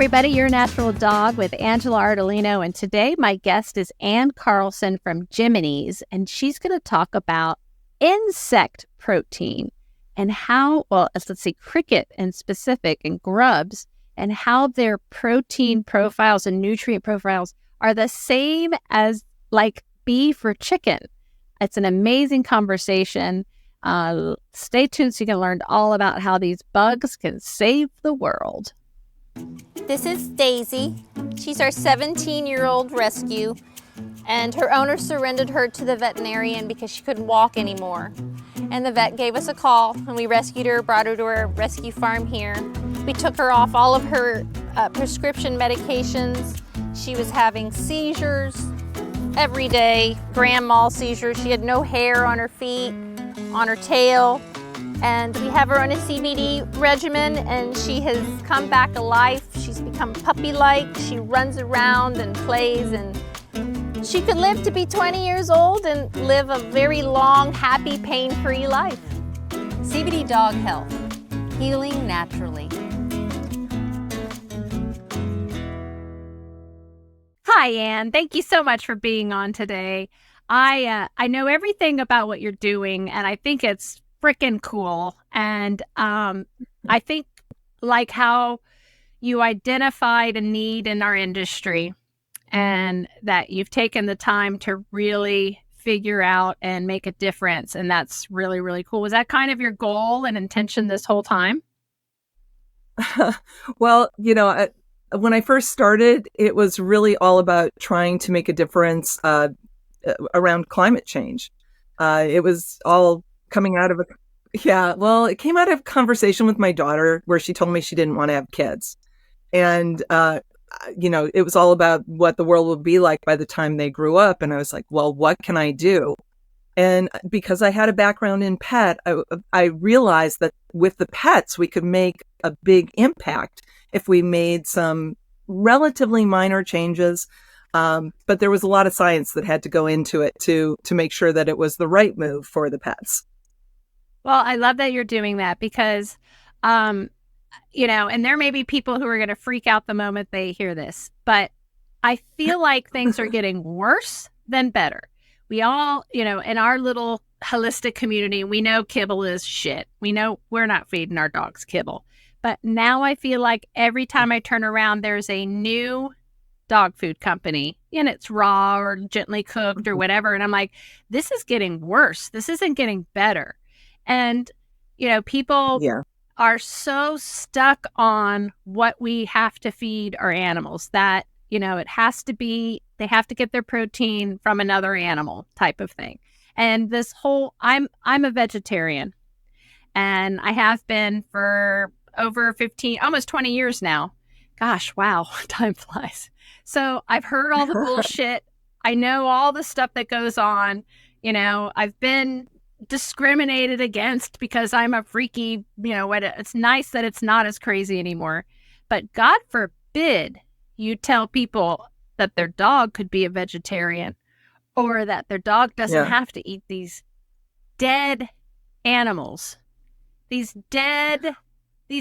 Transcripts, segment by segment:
everybody. Your Natural Dog with Angela Ardolino. And today my guest is Anne Carlson from Jiminy's. And she's going to talk about insect protein and how, let's see, cricket and specific and grubs and how their protein profiles and nutrient profiles are the same as like beef or chicken. It's an amazing conversation. Stay tuned so you can learn all about how these bugs can save the world. This is Daisy. She's our 17-year-old rescue, and her owner surrendered her to the veterinarian because she couldn't walk anymore. And the vet gave us a call, and we rescued her, brought her to our rescue farm here. We took her off all of her prescription medications. She was having seizures every day, grand mal seizures. She had no hair on her feet, on her tail. And we have her on a CBD regimen, and she has come back alive. She's become puppy-like. She runs around and plays, and she could live to be 20 years old and live a very long, happy, pain-free life. CBD Dog Health, healing naturally. Hi, Anne. Thank you so much for being on today. I know everything about what you're doing, and I think it's freaking cool. And I think like how you identified a need in our industry and that you've taken the time to really figure out and make a difference. And that's really, really cool. Was that kind of your goal and intention this whole time? Well, when I first started, it was really all about trying to make a difference around climate change. It was all coming out of it came out of a conversation with my daughter where she told me she didn't want to have kids. And, it was all about what the world would be like by the time they grew up. And I was like, well, what can I do? And because I had a background in pet, I realized that with the pets, we could make a big impact if we made some relatively minor changes. But there was a lot of science that had to go into it to make sure that it was the right move for the pets. Well, I love that you're doing that because, and there may be people who are going to freak out the moment they hear this, but I feel like things are getting worse than better. We all, in our little holistic community, we know kibble is shit. We know we're not feeding our dogs kibble. But now I feel like every time I turn around, there's a new dog food company and it's raw or gently cooked or whatever. And I'm like, this is getting worse. This isn't getting better. And, people are so stuck on what we have to feed our animals that, it has to be, they have to get their protein from another animal type of thing. And this whole, I'm a vegetarian and I have been for over 15, almost 20 years now. Gosh, wow, time flies. So I've heard all the bullshit. I know all the stuff that goes on. I've been discriminated against because I'm a freaky, it's nice that it's not as crazy anymore. But God forbid you tell people that their dog could be a vegetarian or that their dog doesn't have to eat these dead animals. These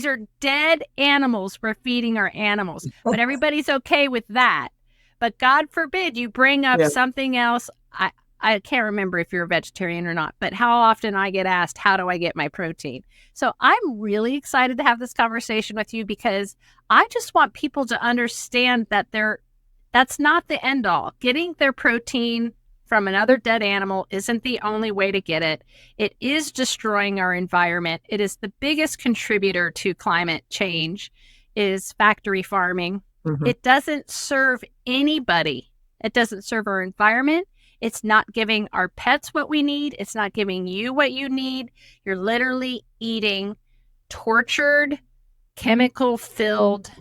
are dead animals we're feeding our animals. But everybody's okay with that. But God forbid you bring up something else. I can't remember if you're a vegetarian or not, but how often I get asked, how do I get my protein? So I'm really excited to have this conversation with you because I just want people to understand that that's not the end all. Getting their protein from another dead animal isn't the only way to get it. It is destroying our environment. It is the biggest contributor to climate change is factory farming. Mm-hmm. It doesn't serve anybody. It doesn't serve our environment. It's not giving our pets what we need. It's not giving you what you need. You're literally eating tortured, chemical-filled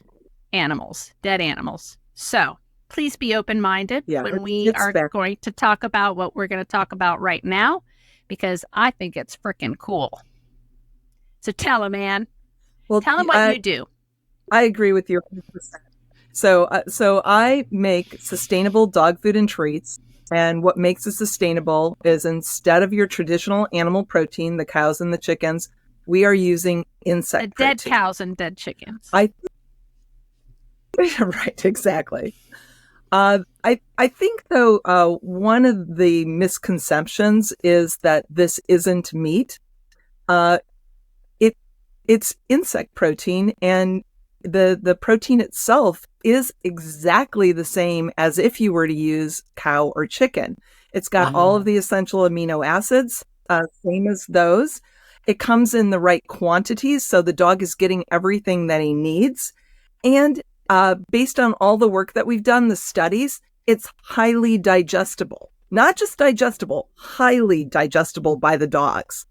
animals, dead animals. So please be open-minded when we are going to talk about what we're going to talk about right now, because I think it's freaking cool. So tell them, Anne. Well, tell them what you do. I agree with you 100%. So I make sustainable dog food and treats. And what makes it sustainable is instead of your traditional animal protein, the cows and the chickens, we are using insect protein. Dead cows and dead chickens. Right, exactly. I think though one of the misconceptions is that this isn't meat. Uh, it it's insect protein, and the protein itself is exactly the same as if you were to use cow or chicken. It's got all of the essential amino acids, same as those. It comes in the right quantities, so the dog is getting everything that he needs. And based on all the work that we've done, the studies, it's highly digestible. Not just digestible, highly digestible by the dogs.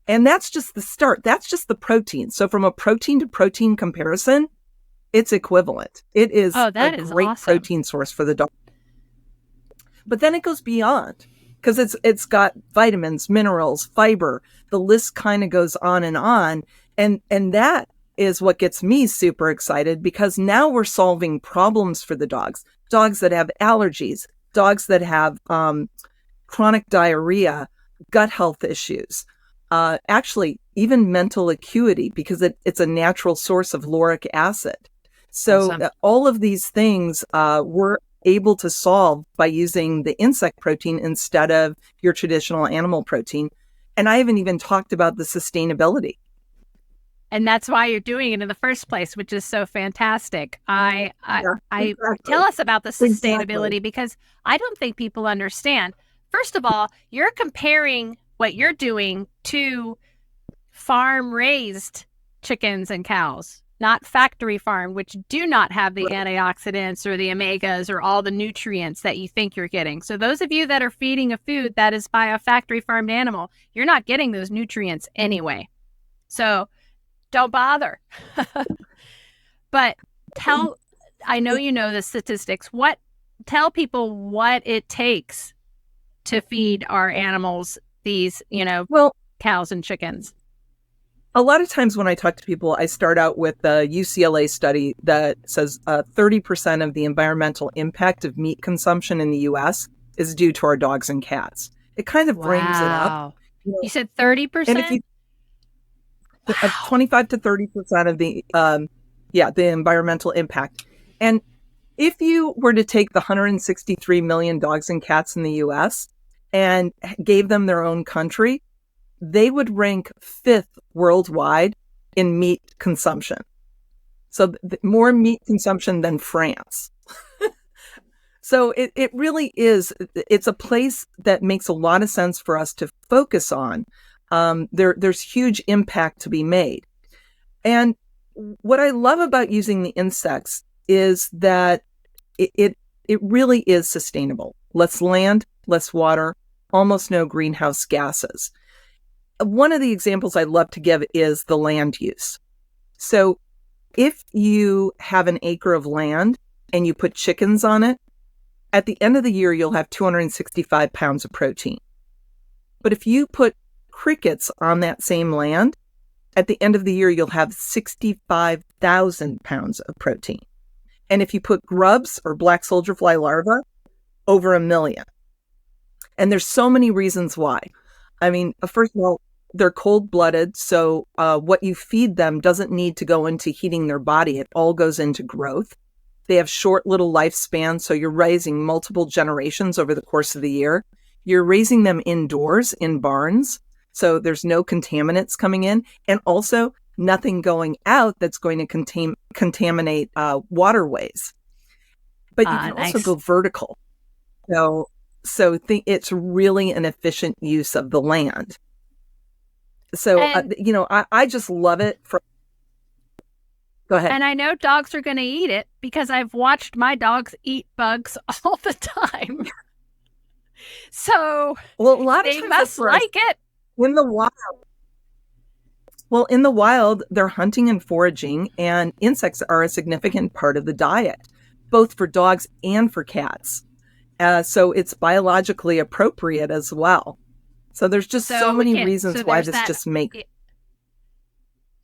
And that's just the start. That's just the protein. So from a protein to protein comparison, it's equivalent. It is Oh, that a is great awesome. protein source for the dog. But then it goes beyond because it's got vitamins, minerals, fiber. The list kind of goes on. And that is what gets me super excited, because now we're solving problems for the dogs. Dogs that have allergies, dogs that have chronic diarrhea, gut health issues, actually even mental acuity, because it's a natural source of lauric acid. So Awesome. all of these things we're able to solve by using the insect protein instead of your traditional animal protein. And I haven't even talked about the sustainability. And that's why you're doing it in the first place, which is so fantastic. I Exactly. tell us about the sustainability, Exactly. because I don't think people understand. First of all, you're comparing what you're doing to farm raised chickens and cows, not factory farm, which do not have the antioxidants or the omegas or all the nutrients that you think you're getting. So those of you that are feeding a food that is by a factory farmed animal, you're not getting those nutrients anyway. So don't bother. But I know you know the statistics. Tell people what it takes to feed our animals these, Well, cows and chickens. a lot of times when I talk to people, I start out with the UCLA study that says 30% of the environmental impact of meat consumption in the US is due to our dogs and cats. It kind of brings it up. Wow. You know, You said and if 30%? you Wow. 25 to 30% of the environmental impact. And if you were to take the 163 million dogs and cats in the US and gave them their own country, they would rank 5th worldwide in meat consumption. So more meat consumption than France. So it really is, it's a place that makes a lot of sense for us to focus on. There's huge impact to be made. And what I love about using the insects is that it really is sustainable. Less land, less water, almost no greenhouse gases. One of the examples I love to give is the land use. So if you have an acre of land and you put chickens on it, at the end of the year, you'll have 265 pounds of protein. But if you put crickets on that same land, at the end of the year, you'll have 65,000 pounds of protein. And if you put grubs or black soldier fly larvae, over 1 million. And there's so many reasons why. I mean, first of all, they're cold-blooded, so what you feed them doesn't need to go into heating their body. It all goes into growth. They have short little lifespans, so you're raising multiple generations over the course of the year. You're raising them indoors in barns, so there's no contaminants coming in, and also nothing going out that's going to contaminate waterways. But you can also Nice. go vertical. It's really an efficient use of the land. So, And I just love it. Go ahead. and I know dogs are going to eat it, because I've watched my dogs eat bugs all the time. So Well, a lot of they times must like it. in the wild. Well, in the wild, they're hunting and foraging, and insects are a significant part of the diet, both for dogs and for cats. So it's biologically appropriate as well. So there's just so We many can't. reasons So why there's this that. just makes.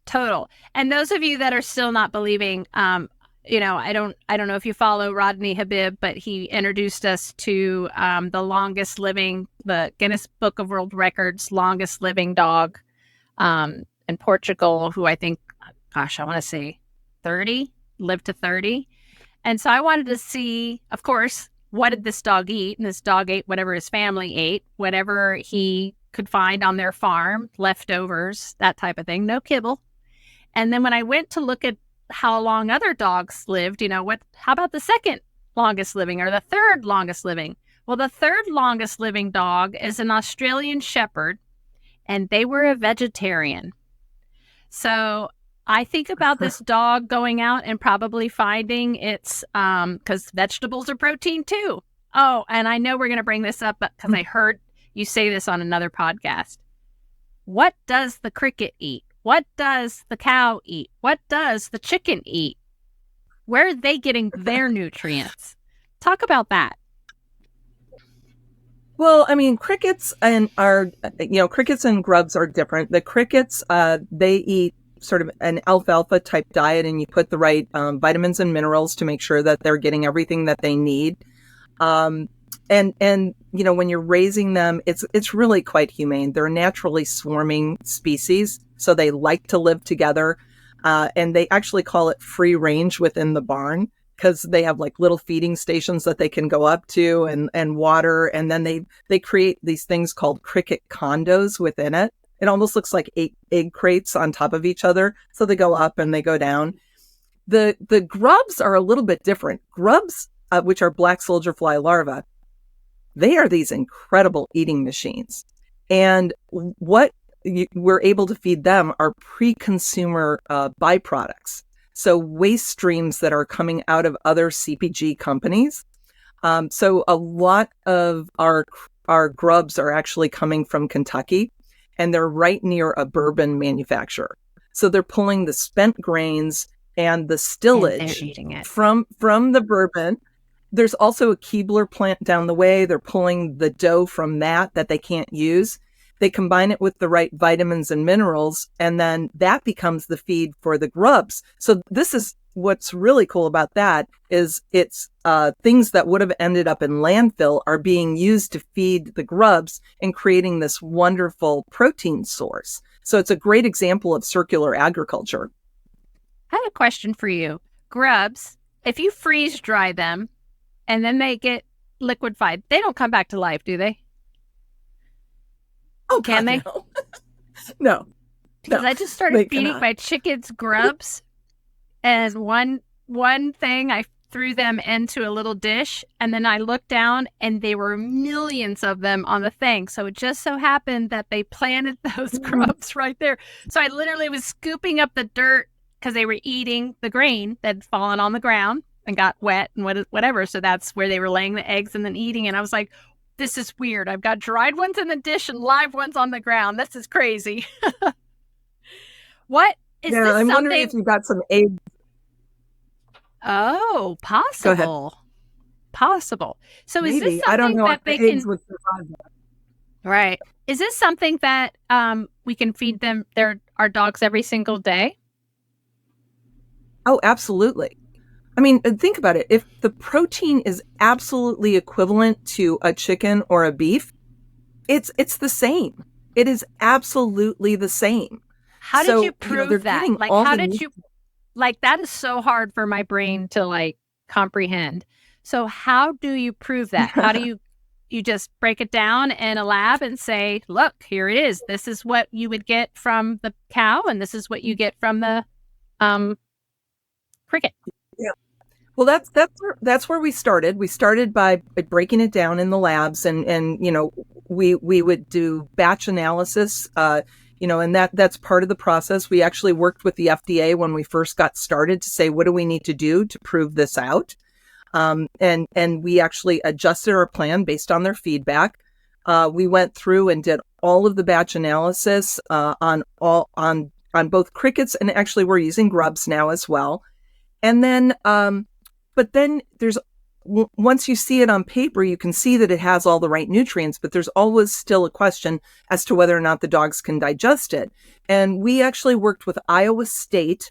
Total. And those of you that are still not believing, I don't know if you follow Rodney Habib, but he introduced us to the Guinness Book of World Records longest living dog in Portugal, who I think, gosh, I want to say 30, lived to 30. And so I wanted to see, of course, what did this dog eat? And this dog ate whatever his family ate, whatever he could find on their farm, leftovers, that type of thing, no kibble. And then when I went to look at how long other dogs lived, how about the second longest living or the third longest living? Well, the third longest living dog is an Australian Shepherd, and they were a vegetarian. So I think about this dog going out and probably finding its, because vegetables are protein too. Oh, and I know we're going to bring this up because I heard you say this on another podcast. What does the cricket eat? What does the cow eat? What does the chicken eat? Where are they getting their nutrients? Talk about that. Well, I mean, crickets and grubs are different. The crickets, they eat sort of an alfalfa type diet, and you put the right vitamins and minerals to make sure that they're getting everything that they need. And when you're raising them, it's really quite humane. They're a naturally swarming species, so they like to live together. And they actually call it free range within the barn because they have like little feeding stations that they can go up to and water. And then they create these things called cricket condos within it. It almost looks like 8 egg crates on top of each other. So they go up and they go down. The grubs are a little bit different. Grubs, which are black soldier fly larvae, they are these incredible eating machines. And what we're able to feed them are pre-consumer byproducts. So waste streams that are coming out of other CPG companies. So a lot of our grubs are actually coming from Kentucky, and they're right near a bourbon manufacturer. So they're pulling the spent grains and the stillage from the bourbon. There's also a Keebler plant down the way. They're pulling the dough from that they can't use. They combine it with the right vitamins and minerals, and then that becomes the feed for the grubs. So this is what's really cool about that is it's things that would have ended up in landfill are being used to feed the grubs and creating this wonderful protein source. So it's a great example of circular agriculture. I have a question for you. Grubs, if you freeze dry them and then they get liquefied, they don't come back to life, do they? Oh, can God, they? No. No. Because I just started feeding my chickens grubs, and one thing I threw them into a little dish, and then I looked down, and there were millions of them on the thing. So it just so happened that they planted those grubs right there. So I literally was scooping up the dirt because they were eating the grain that had fallen on the ground and got wet and whatever. So that's where they were laying the eggs and then eating. And I was like, this is weird. I've got dried ones in the dish and live ones on the ground. This is crazy. What is this? I'm wondering if you got some eggs. Oh, possible. Go ahead. Possible. So Maybe. Is this something I don't know that if they the eggs can... would survive that. Right. Is this something that we can feed them, our dogs every single day? Oh, absolutely. I mean, think about it. If the protein is absolutely equivalent to a chicken or a beef, it's the same. It is absolutely the same. How did you prove that? Like, how did you, like, that is so hard for my brain to like comprehend. So how do you prove that? How do you just break it down in a lab and say, look, here it is. This is what you would get from the cow, and this is what you get from the cricket. Yeah. Well, that's where we started. We started by breaking it down in the labs, and we would do batch analysis, and that's part of the process. We actually worked with the FDA when we first got started to say, what do we need to do to prove this out? And we actually adjusted our plan based on their feedback. We went through and did all of the batch analysis on both crickets, and actually we're using grubs now as well. And then, but then once you see it on paper, you can see that it has all the right nutrients, but there's always still a question as to whether or not the dogs can digest it. And we actually worked with Iowa State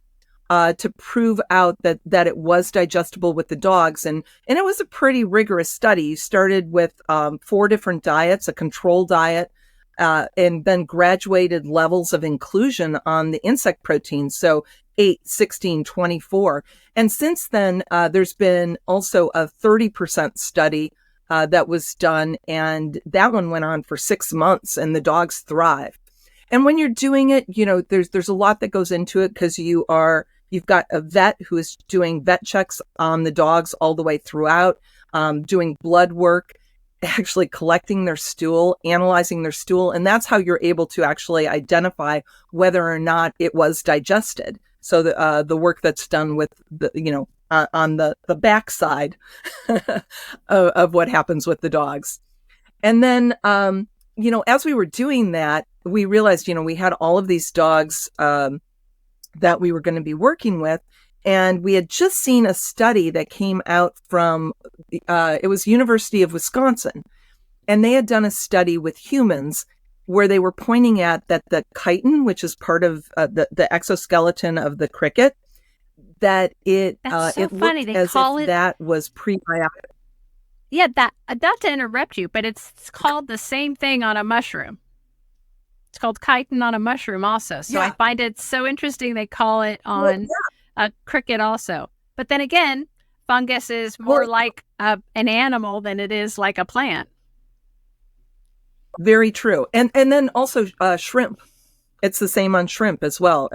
to prove out that it was digestible with the dogs. And it was a pretty rigorous study. You started with 4 different diets, a control diet, and then graduated levels of inclusion on the insect proteins. So 8, 16, 24. And since then, there's been also a 30% study that was done, and that one went on for 6 months, and the dogs thrive. And when you're doing it, there's a lot that goes into it, because you've got a vet who is doing vet checks on the dogs all the way throughout, doing blood work, actually collecting their stool, analyzing their stool. And that's how you're able to actually identify whether or not it was digested. So the work that's done with on the backside of what happens with the dogs. And then, as we were doing that, we realized, we had all of these dogs that we were going to be working with. And we had just seen a study that came out from, it was University of Wisconsin. And they had done a study with humans where they were pointing at that the chitin, which is part of the exoskeleton of the cricket, that it funny. Looked as if that was prebiotic. Yeah, not to interrupt you, but it's called the same thing on a mushroom. It's called chitin on a mushroom also. So I find it so interesting they call it on a cricket also. But then again, fungus is more like an animal than it is like a plant. Very true. And then also shrimp. It's the same on shrimp as well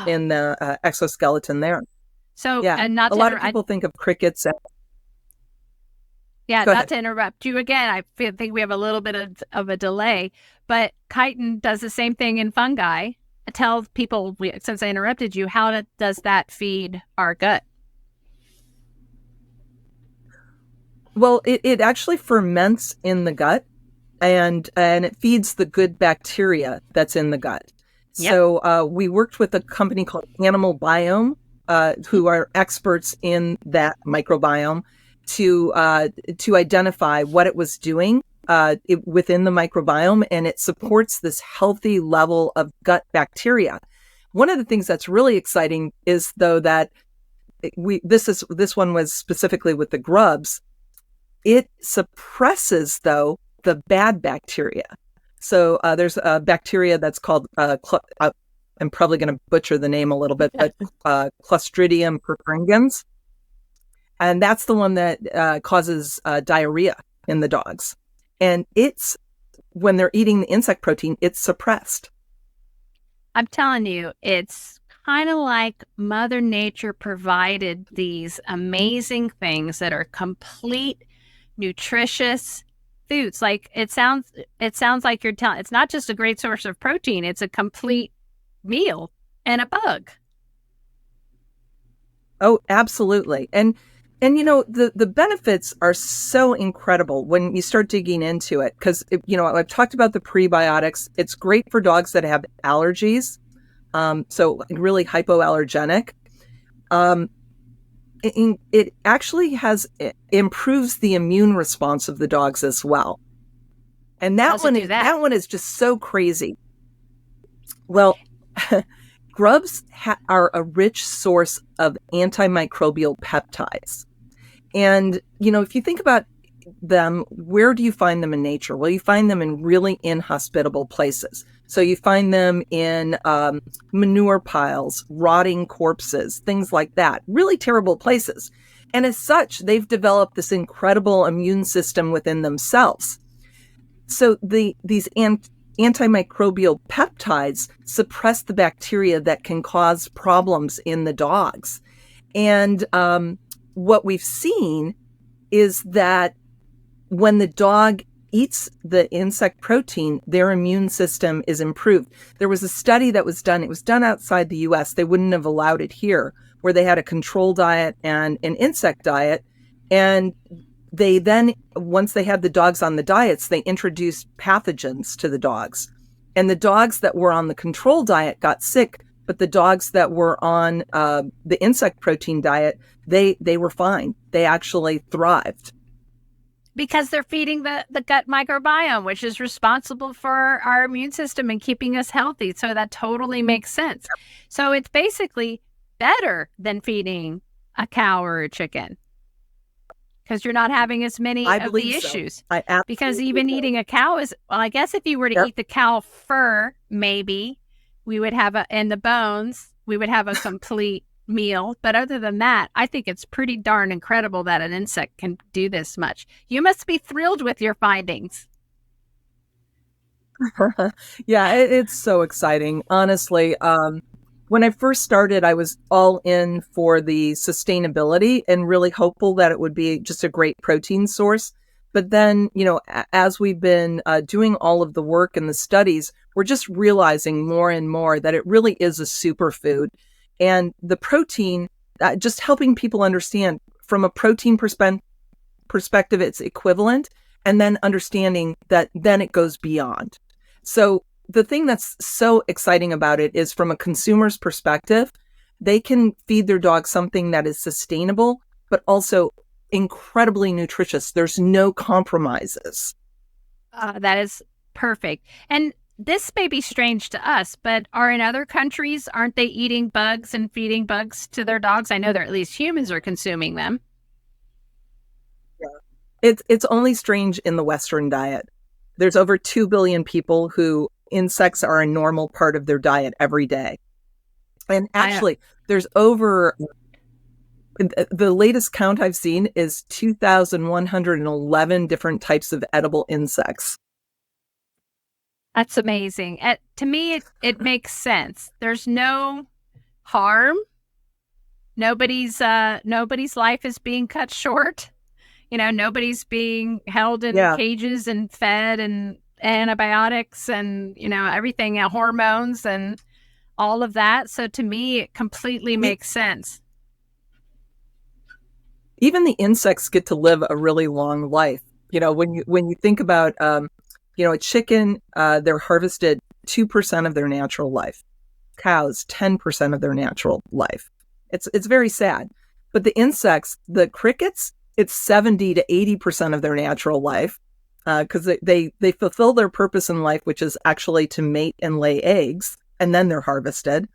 in the exoskeleton there. So and a lot of people think of crickets. Not to interrupt you again. I think we have a little bit of a delay, but chitin does the same thing in fungi. Tell people, since I interrupted you, how does that feed our gut? Well, it actually ferments in the gut, and it feeds the good bacteria that's in the gut. Yep. So we worked with a company called Animal Biome, who are experts in that microbiome, to identify what it was doing within the microbiome, and it supports this healthy level of gut bacteria. One of the things that's really exciting is, though, that this one was specifically with the grubs. It suppresses, though, the bad bacteria. So there's a bacteria that's called I'm probably going to butcher the name a little bit, but Clostridium perfringens. And that's the one that causes diarrhea in the dogs. And when they're eating the insect protein, it's suppressed. I'm telling you, it's kind of like Mother Nature provided these amazing things that are complete, nutritious foods. Like it sounds like you're telling, it's not just a great source of protein, it's a complete meal and a bug. Oh, absolutely. And the benefits are so incredible when you start digging into it, because, I've talked about the prebiotics. It's great for dogs that have allergies. So really hypoallergenic. It actually improves the immune response of the dogs as well. And that one is just so crazy. Well, grubs are a rich source of antimicrobial peptides. And, if you think about them, where do you find them in nature? Well, you find them in really inhospitable places. So you find them in manure piles, rotting corpses, things like that. Really terrible places. And as such, they've developed this incredible immune system within themselves. So these antimicrobial peptides suppress the bacteria that can cause problems in the dogs. And what we've seen is that when the dog eats the insect protein, their immune system is improved. There was a study that was done. It was done outside the US. They wouldn't have allowed it here, where they had a control diet and an insect diet. And they then, once they had the dogs on the diets, they introduced pathogens to the dogs. And the dogs that were on the control diet got sick, but the dogs that were on the insect protein diet, they were fine. They actually thrived. Because they're feeding the gut microbiome, which is responsible for our immune system and keeping us healthy. So that totally makes sense. So it's basically better than feeding a cow or a chicken, because you're not having as many of the issues. Because even eating a cow is, well, I guess if you were to eat the cow fur, maybe we would have and the bones, we would have a complete meal. But other than that, I think it's pretty darn incredible that an insect can do this much. You must be thrilled with your findings. Yeah, it's so exciting. Honestly, when I first started, I was all in for the sustainability and really hopeful that it would be just a great protein source. But then, as we've been doing all of the work and the studies, we're just realizing more and more that it really is a superfood. And the protein, just helping people understand from a protein perspective, it's equivalent, and then understanding that then it goes beyond. So the thing that's so exciting about it is from a consumer's perspective, they can feed their dog something that is sustainable, but also incredibly nutritious. There's no compromises. That is perfect. And this may be strange to us, but are in other countries, aren't they eating bugs and feeding bugs to their dogs? I know that at least humans are consuming them. Yeah. It's only strange in the Western diet. There's over 2 billion people who insects are a normal part of their diet every day. And actually, there's over, the latest count I've seen is 2,111 different types of edible insects. That's amazing. To me, it makes sense. There's no harm. Nobody's life is being cut short. Nobody's being held in cages and fed and antibiotics and, everything, hormones and all of that. So to me, it completely makes sense. Even the insects get to live a really long life. When you think about, a chicken, they're harvested 2% of their natural life. Cows, 10% of their natural life. It's very sad. But the insects, the crickets, it's 70 to 80% of their natural life, because they fulfill their purpose in life, which is actually to mate and lay eggs, and then they're harvested.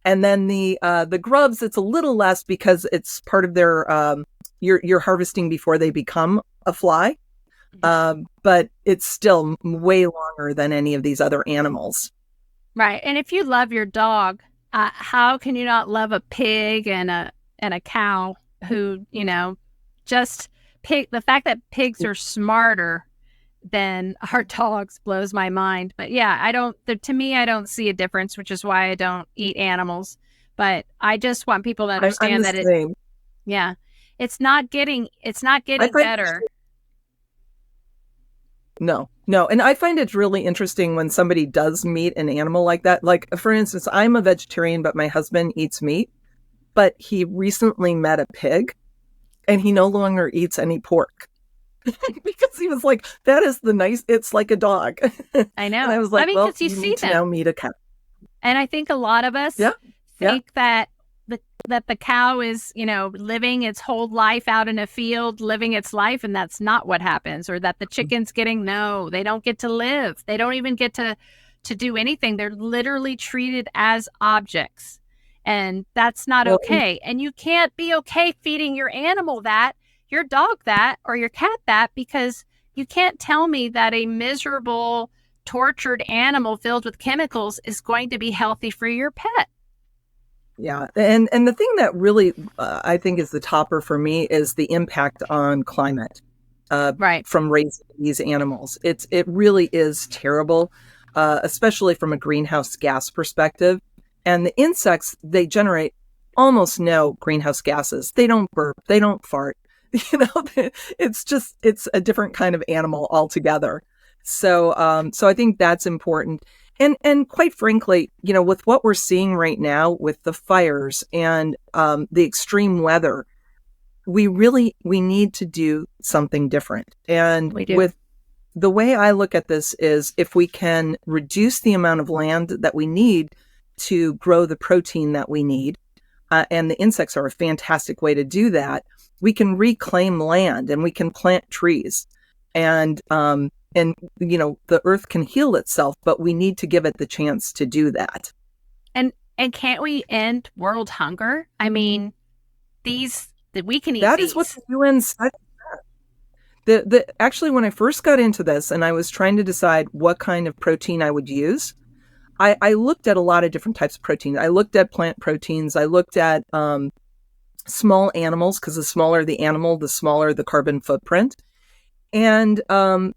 And then the grubs, it's a little less because it's part of their you're harvesting before they become a fly, but it's still way longer than any of these other animals. Right, and if you love your dog, how can you not love a pig and a cow who just the fact that pigs are smarter than our dogs blows my mind. But yeah, to me, I don't see a difference, which is why I don't eat animals. But I just want people to understand that it's not getting better. No. And I find it really interesting when somebody does meet an animal like that. Like, for instance, I'm a vegetarian, but my husband eats meat, but he recently met a pig. And he no longer eats any pork because he was like, that is it's like a dog. I know. And I was like, because you need to now meet a cow. And I think a lot of us think that the cow is, living its whole life out in a field, living its life, and that's not what happens. Or that the chicken's they don't get to live. They don't even get to do anything. They're literally treated as objects. And that's not okay. And you can't be okay feeding your animal that, your dog that, or your cat that, because you can't tell me that a miserable, tortured animal filled with chemicals is going to be healthy for your pet. Yeah. And the thing that really, I think is the topper for me is the impact on climate from raising these animals. It really is terrible, especially from a greenhouse gas perspective. And the insects, they generate almost no greenhouse gases. They don't burp. They don't fart. It's a different kind of animal altogether. So I think that's important. And quite frankly, with what we're seeing right now with the fires and the extreme weather, we need to do something different. And with the way I look at this is if we can reduce the amount of land that we need to grow the protein that we need, and the insects are a fantastic way to do that, we can reclaim land and we can plant trees, and the earth can heal itself, but we need to give it the chance to do that. And can't we end world hunger? I mean, we can eat that these. Is what the UN said. Actually, when I first got into this and I was trying to decide what kind of protein I would use, I looked at a lot of different types of protein. I looked at plant proteins. I looked at small animals, because the smaller the animal, the smaller the carbon footprint. And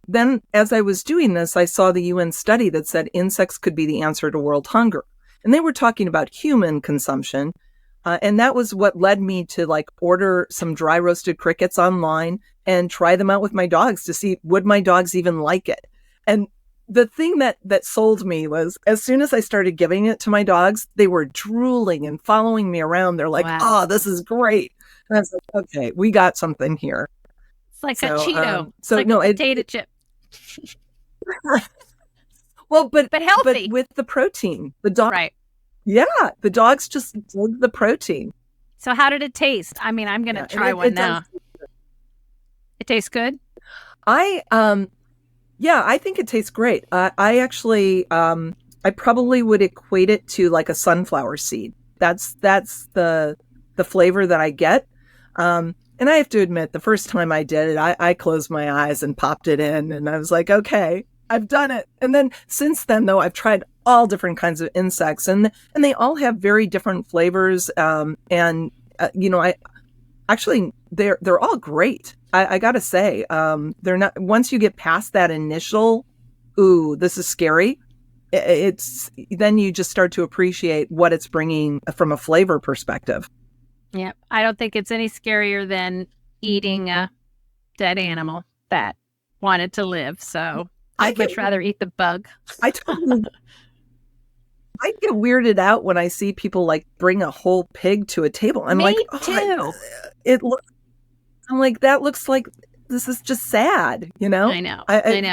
then as I was doing this, I saw the UN study that said insects could be the answer to world hunger. And they were talking about human consumption. And that was what led me to like order some dry roasted crickets online and try them out with my dogs to see, would my dogs even like it? And the thing that sold me was, as soon as I started giving it to my dogs, they were drooling and following me around. They're like, Wow. oh, this is great. And I was like, okay, we got something here. It's like a Cheeto. So it's like no, a potato chip. Well, but healthy. But with the protein, the dog, Right. yeah, the dogs just dig the protein. So how did it taste? I mean, I'm going to try one now. It tastes good? Yeah, I think it tastes great. I actually, I probably would equate it to like a sunflower seed. That's the flavor that I get. And I have to admit, the first time I did it, I closed my eyes and popped it in, and I was like, okay, I've done it. And then since then, though, I've tried all different kinds of insects, and they all have very different flavors. I actually they're all great. I gotta say, they're not. Once you get past that initial, ooh, this is scary. It's then you just start to appreciate what it's bringing from a flavor perspective. Yeah, I don't think it's any scarier than eating a dead animal that wanted to live. So I'd much rather eat the bug. I get weirded out when I see people like bring a whole pig to a table. I'm Me like, too. I'm like, that looks like this is just sad, you know? I know.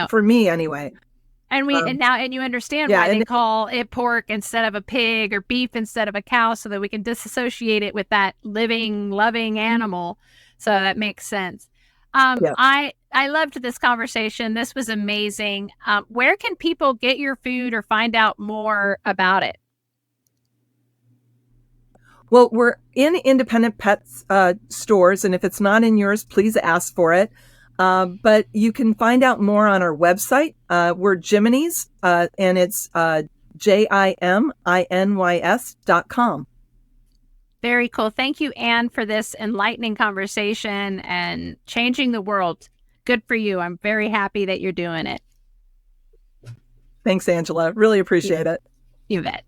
For me, anyway. And you understand yeah, why they call it pork instead of a pig or beef instead of a cow, so that we can disassociate it with that living, loving animal. So that makes sense. Yeah. I loved this conversation. This was amazing. Where can people get your food or find out more about it? Well, we're in independent pets stores, and if it's not in yours, please ask for it. But you can find out more on our website. We're Jiminy's, and it's JIMINYS.com. Very cool. Thank you, Anne, for this enlightening conversation and changing the world. Good for you. I'm very happy that you're doing it. Thanks, Angela. Really appreciate it. You bet.